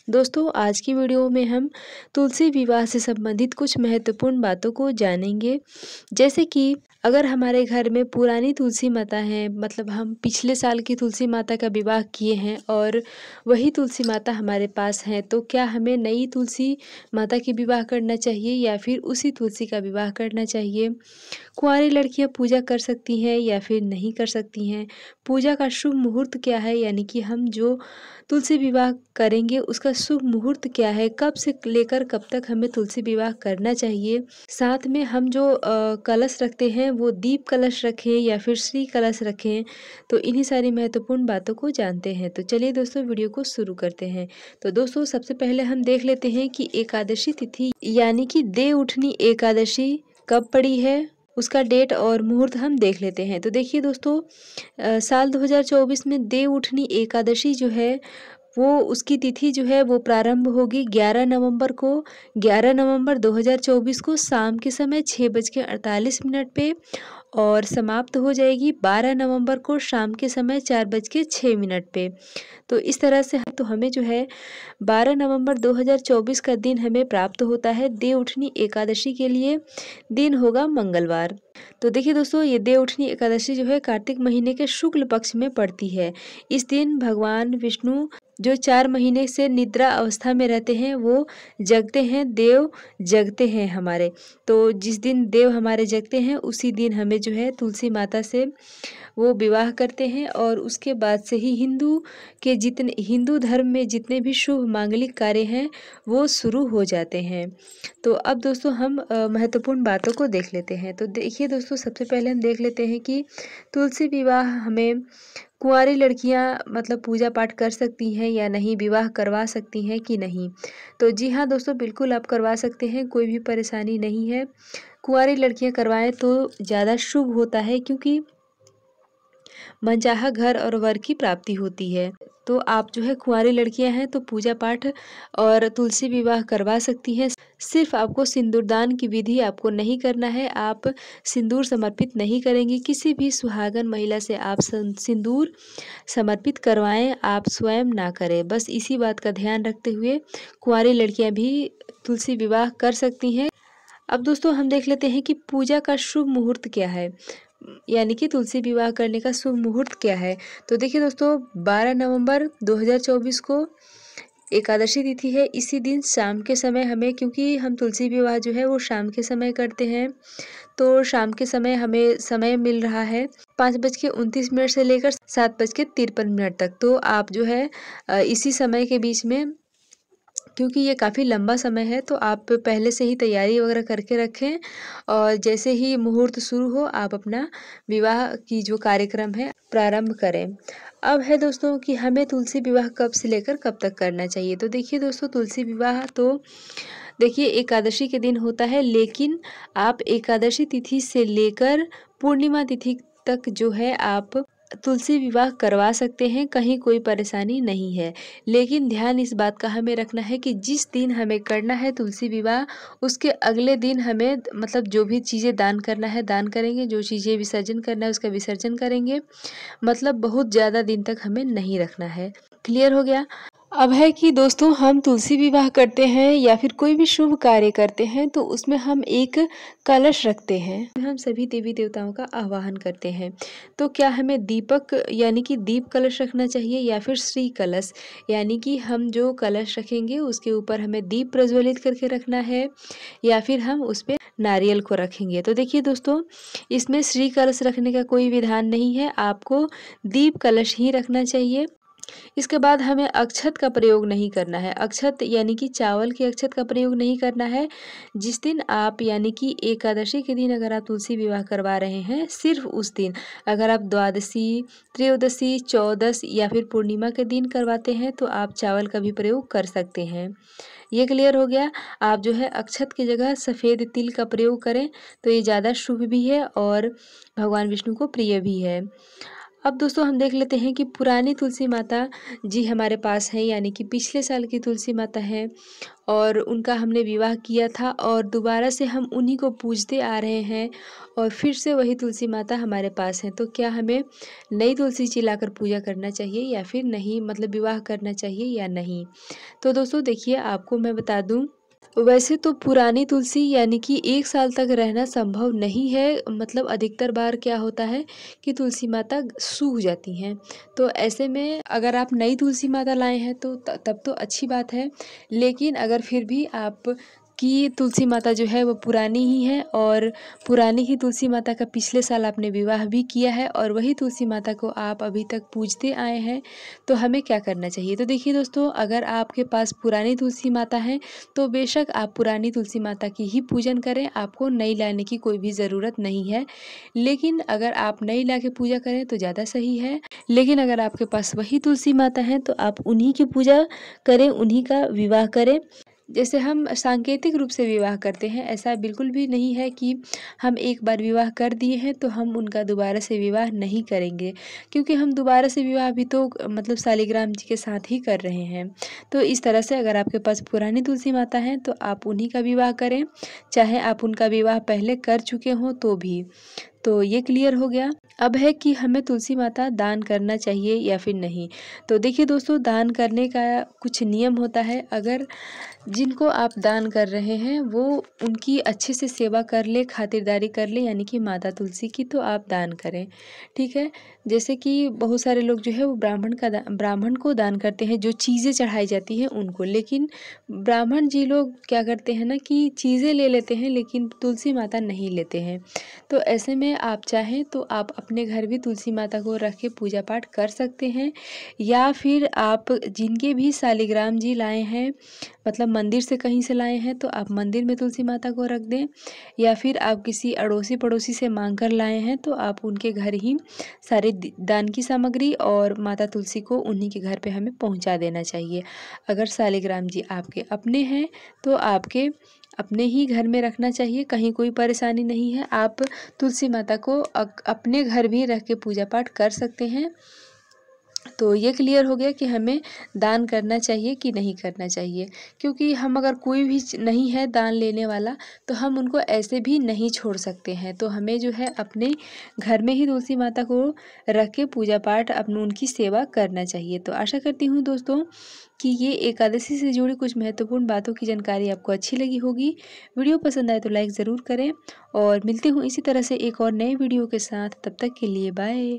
दोस्तों आज की वीडियो में हम तुलसी विवाह से संबंधित कुछ महत्वपूर्ण बातों को जानेंगे। जैसे कि अगर हमारे घर में पुरानी तुलसी माता है, मतलब हम पिछले साल की तुलसी माता का विवाह किए हैं और वही तुलसी माता हमारे पास हैं, तो क्या हमें नई तुलसी माता की विवाह करना चाहिए या फिर उसी तुलसी का विवाह करना चाहिए? कुंवारी लड़कियां पूजा कर सकती हैं या फिर नहीं कर सकती हैं? पूजा का शुभ मुहूर्त क्या है, यानी कि हम जो तुलसी विवाह करेंगे उसका शुभ मुहूर्त क्या है, कब से लेकर कब तक हमें तुलसी विवाह करना चाहिए। साथ में हम जो कलश रखते हैं वो दीप कलश रखें या फिर श्री कलश रखें, तो इन्हीं सारी महत्वपूर्ण बातों को जानते हैं। तो चलिए दोस्तों वीडियो को शुरू करते हैं। तो दोस्तों सबसे पहले हम देख लेते हैं कि एकादशी तिथि यानी कि देव उठनी एकादशी कब पड़ी है, उसका डेट और मुहूर्त हम देख लेते हैं। तो देखिए दोस्तों, साल 2024 में देव उठनी एकादशी जो है वो उसकी तिथि जो है वो प्रारंभ होगी 11 नवंबर को। 11 नवंबर 2024 को शाम के समय 6:48 पे और समाप्त हो जाएगी 12 नवंबर को शाम के समय 4:06 पे। तो इस तरह से तो हमें जो है 12 नवंबर 2024 का दिन हमें प्राप्त होता है देव उठनी एकादशी के लिए। दिन होगा मंगलवार। तो देखिए दोस्तों, ये देव उठनी एकादशी जो है कार्तिक महीने के शुक्ल पक्ष में पड़ती है। इस दिन भगवान विष्णु जो 4 महीने से निद्रा अवस्था में रहते हैं वो जगते हैं, देव जगते हैं हमारे। तो जिस दिन देव हमारे जगते हैं उसी दिन हमें जो है तुलसी माता से वो विवाह करते हैं और उसके बाद से ही हिंदू धर्म में जितने भी शुभ मांगलिक कार्य हैं वो शुरू हो जाते हैं। तो अब दोस्तों हम महत्वपूर्ण बातों को देख लेते हैं। तो देखिए दोस्तों, सबसे पहले हम देख लेते हैं कि तुलसी विवाह हमें कुंवारी लड़कियां मतलब पूजा पाठ कर सकती हैं या नहीं, विवाह करवा सकती हैं कि नहीं। तो जी हाँ दोस्तों, बिल्कुल आप करवा सकते हैं, कोई भी परेशानी नहीं है। कुंवारी लड़कियां करवाएं तो ज़्यादा शुभ होता है, क्योंकि मनचाहा घर और वर की प्राप्ति होती है। तो आप जो है कुंवारी लड़कियां हैं तो पूजा पाठ और तुलसी विवाह करवा सकती हैं। सिर्फ आपको सिंदूरदान की विधि आपको नहीं करना है, आप सिंदूर समर्पित नहीं करेंगी। किसी भी सुहागन महिला से आप सिंदूर समर्पित करवाएं, आप स्वयं ना करें। बस इसी बात का ध्यान रखते हुए कुंवारी लड़कियां भी तुलसी विवाह कर सकती हैं। अब दोस्तों हम देख लेते हैं कि पूजा का शुभ मुहूर्त क्या है, यानी कि तुलसी विवाह करने का शुभ मुहूर्त क्या है। तो देखिए दोस्तों, 12 नवंबर 2024 को एकादशी तिथि है। इसी दिन शाम के समय हमें, क्योंकि हम तुलसी विवाह जो है वो शाम के समय करते हैं, तो शाम के समय हमें समय मिल रहा है 5:29 से लेकर 7:53 तक। तो आप जो है इसी समय के बीच में, क्योंकि ये काफ़ी लंबा समय है, तो आप पहले से ही तैयारी वगैरह करके रखें और जैसे ही मुहूर्त शुरू हो आप अपना विवाह की जो कार्यक्रम है प्रारंभ करें। अब है दोस्तों कि हमें तुलसी विवाह कब से लेकर कब तक करना चाहिए। तो देखिए दोस्तों, तुलसी विवाह तो देखिए एकादशी के दिन होता है, लेकिन आप एकादशी तिथि से लेकर पूर्णिमा तिथि तक जो है आप तुलसी विवाह करवा सकते हैं, कहीं कोई परेशानी नहीं है। लेकिन ध्यान इस बात का हमें रखना है कि जिस दिन हमें करना है तुलसी विवाह, उसके अगले दिन हमें मतलब जो भी चीज़ें दान करना है दान करेंगे, जो चीज़ें विसर्जन करना है उसका विसर्जन करेंगे। मतलब बहुत ज़्यादा दिन तक हमें नहीं रखना है। क्लियर हो गया? अब है कि दोस्तों, हम तुलसी विवाह करते हैं या फिर कोई भी शुभ कार्य करते हैं तो उसमें हम एक कलश रखते हैं, हम सभी देवी देवताओं का आवाहन करते हैं। तो क्या हमें दीपक यानी कि दीप कलश रखना चाहिए या फिर श्री कलश, यानी कि हम जो कलश रखेंगे उसके ऊपर हमें दीप प्रज्वलित करके रखना है या फिर हम उस पर नारियल को रखेंगे। तो देखिए दोस्तों, इसमें श्री कलश रखने का कोई विधान नहीं है, आपको दीप कलश ही रखना चाहिए। इसके बाद हमें अक्षत का प्रयोग नहीं करना है। अक्षत यानी कि चावल के अक्षत का प्रयोग नहीं करना है। जिस दिन आप यानी कि एकादशी के दिन अगर आप तुलसी विवाह करवा रहे हैं, सिर्फ उस दिन, अगर आप द्वादशी, त्रयोदशी, चौदस या फिर पूर्णिमा के दिन करवाते हैं तो आप चावल का भी प्रयोग कर सकते हैं। ये क्लियर हो गया? आप जो है अक्षत की जगह सफ़ेद तिल का प्रयोग करें तो ये ज़्यादा शुभ भी है और भगवान विष्णु को प्रिय भी है। अब दोस्तों हम देख लेते हैं कि पुरानी तुलसी माता जी हमारे पास हैं, यानी कि पिछले साल की तुलसी माता हैं और उनका हमने विवाह किया था और दोबारा से हम उन्हीं को पूजते आ रहे हैं और फिर से वही तुलसी माता हमारे पास हैं। तो क्या हमें नई तुलसी जी लाकर पूजा करना चाहिए या फिर नहीं, मतलब विवाह करना चाहिए या नहीं? तो दोस्तों देखिए, आपको मैं बता दूँ, वैसे तो पुरानी तुलसी यानी कि 1 साल तक रहना संभव नहीं है, मतलब अधिकतर बार क्या होता है कि तुलसी माता सूख जाती हैं। तो ऐसे में अगर आप नई तुलसी माता लाए हैं तो तब तो अच्छी बात है। लेकिन अगर फिर भी आप की तुलसी माता जो है वो पुरानी ही है और पुरानी ही तुलसी माता का पिछले साल आपने विवाह भी किया है और वही तुलसी माता को आप अभी तक पूजते आए हैं, तो हमें क्या करना चाहिए? तो देखिए दोस्तों, अगर आपके पास पुरानी तुलसी माता है तो बेशक आप पुरानी तुलसी माता की ही पूजन करें, आपको नई लाने की कोई भी ज़रूरत नहीं है। लेकिन अगर आप नई ला के पूजा करें तो ज़्यादा सही है। लेकिन अगर आपके पास वही तुलसी माता हैं तो आप उन्हीं की पूजा करें, उन्हीं का विवाह करें। जैसे हम सांकेतिक रूप से विवाह करते हैं, ऐसा बिल्कुल भी नहीं है कि हम एक बार विवाह कर दिए हैं तो हम उनका दोबारा से विवाह नहीं करेंगे। क्योंकि हम दोबारा से विवाह भी तो मतलब शालिग्राम जी के साथ ही कर रहे हैं। तो इस तरह से अगर आपके पास पुरानी तुलसी माता हैं तो आप उन्हीं का विवाह करें, चाहे आप उनका विवाह पहले कर चुके हों तो भी। तो ये क्लियर हो गया। अब है कि हमें तुलसी माता दान करना चाहिए या फिर नहीं। तो देखिए दोस्तों, दान करने का कुछ नियम होता है। अगर जिनको आप दान कर रहे हैं वो उनकी अच्छे से सेवा कर ले, खातिरदारी कर ले, यानी कि माता तुलसी की, तो आप दान करें, ठीक है। जैसे कि बहुत सारे लोग जो है वो ब्राह्मण को दान करते हैं, जो चीज़ें चढ़ाई जाती हैं उनको। लेकिन ब्राह्मण जी लोग क्या करते हैं ना कि चीज़ें ले लेते हैं लेकिन तुलसी माता नहीं लेते हैं। तो ऐसे में आप चाहें तो आप अपने घर भी तुलसी माता को रख के पूजा पाठ कर सकते हैं, या फिर आप जिनके भी शालिग्राम जी लाए हैं, मतलब मंदिर से कहीं से लाए हैं, तो आप मंदिर में तुलसी माता को रख दें, या फिर आप किसी अड़ोसी पड़ोसी से मांग कर लाए हैं तो आप उनके घर ही सारे दान की सामग्री और माता तुलसी को उन्हीं के घर पे हमें पहुंचा देना चाहिए। अगर शालिग्राम जी आपके अपने हैं तो आपके अपने ही घर में रखना चाहिए, कहीं कोई परेशानी नहीं है। आप तुलसी माता को अपने घर भी रख के पूजा पाठ कर सकते हैं। तो ये क्लियर हो गया कि हमें दान करना चाहिए कि नहीं करना चाहिए, क्योंकि हम अगर कोई भी नहीं है दान लेने वाला तो हम उनको ऐसे भी नहीं छोड़ सकते हैं। तो हमें जो है अपने घर में ही तुलसी माता को रख के पूजा पाठ अपनी उनकी सेवा करना चाहिए। तो आशा करती हूँ दोस्तों कि ये एकादशी से जुड़ी कुछ महत्वपूर्ण बातों की जानकारी आपको अच्छी लगी होगी। वीडियो पसंद आए तो लाइक ज़रूर करें और मिलती हूँ इसी तरह से एक और नए वीडियो के साथ। तब तक के लिए बाय।